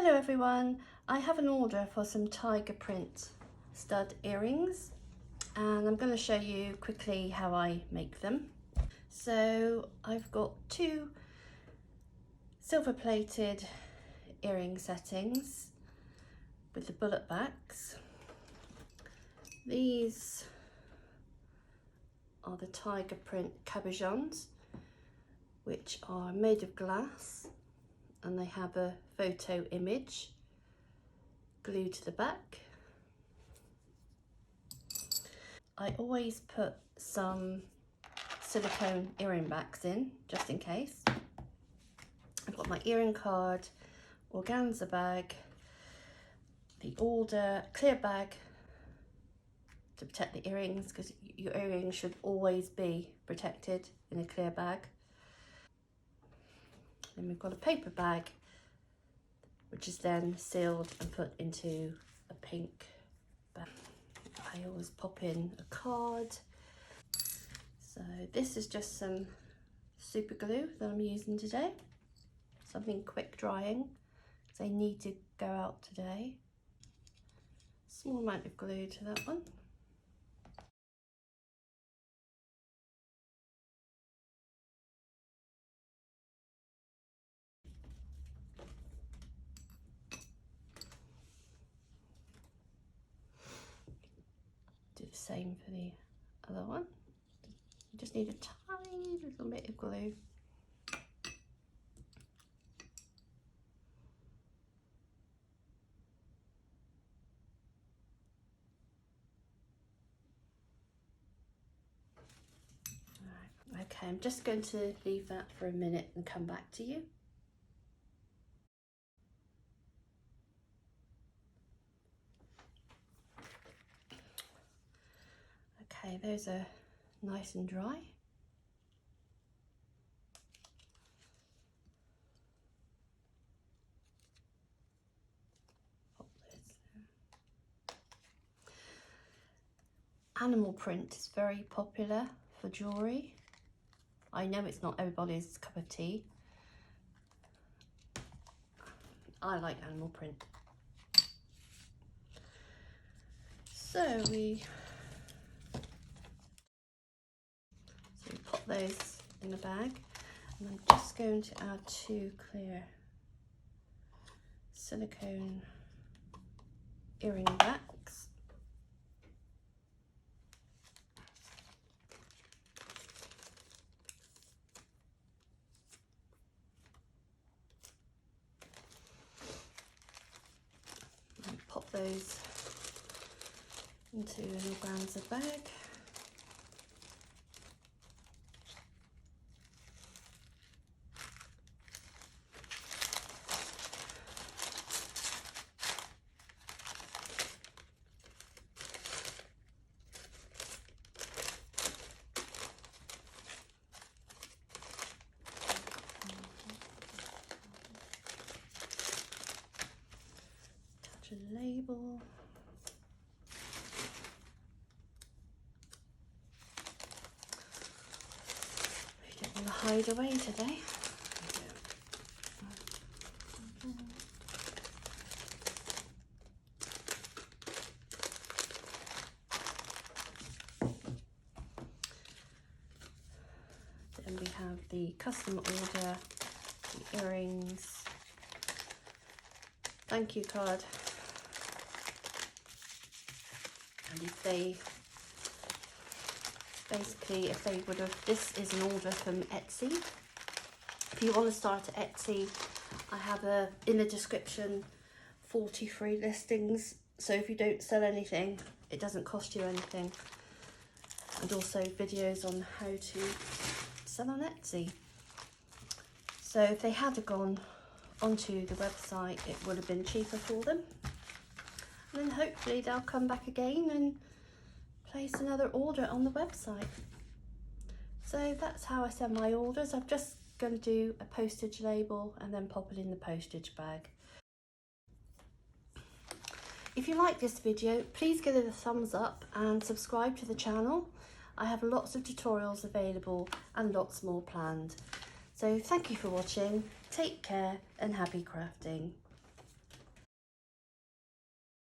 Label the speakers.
Speaker 1: Hello everyone, I have an order for some tiger print stud earrings and I'm going to show you quickly how I make them. So I've got two silver plated earring settings with the bullet backs. These are the tiger print cabochons, which are made of glass and they have a photo image glued to the back. I always put some silicone earring backs in, just in case. I've got my earring card, organza bag, the Alder clear bag to protect the earrings, because your earrings should always be protected in a clear bag. Then we've got a paper bag, which is then sealed and put into a pink bag. I always pop in a card. So this is just some super glue that I'm using today. Something quick drying, because I need to go out today. Small amount of glue to that one. Do the same for the other one. You just need a tiny little bit of glue. Right. Okay, I'm just going to leave that for a minute and come back to you. Okay, those are nice and dry. Pop this there. Animal print is very popular for jewellery. I know it's not everybody's cup of tea. I like animal print. So we pop those in the bag, and I'm just going to add two clear silicone earring backs. And pop those into an organza bag. A label. We don't want to hide away today. Then we have the custom order, the earrings, thank you card. And if they would have, this is an order from Etsy. If you want to start at Etsy, I have in the description 40 free listings. So if you don't sell anything, it doesn't cost you anything. And also videos on how to sell on Etsy. So if they had gone onto the website, it would have been cheaper for them. And then hopefully they'll come back again and place another order on the website. So that's how I send my orders. I'm just going to do a postage label and then pop it in the postage bag. If you like this video, please give it a thumbs up and subscribe to the channel. I have lots of tutorials available and lots more planned. So thank you for watching, take care and happy crafting.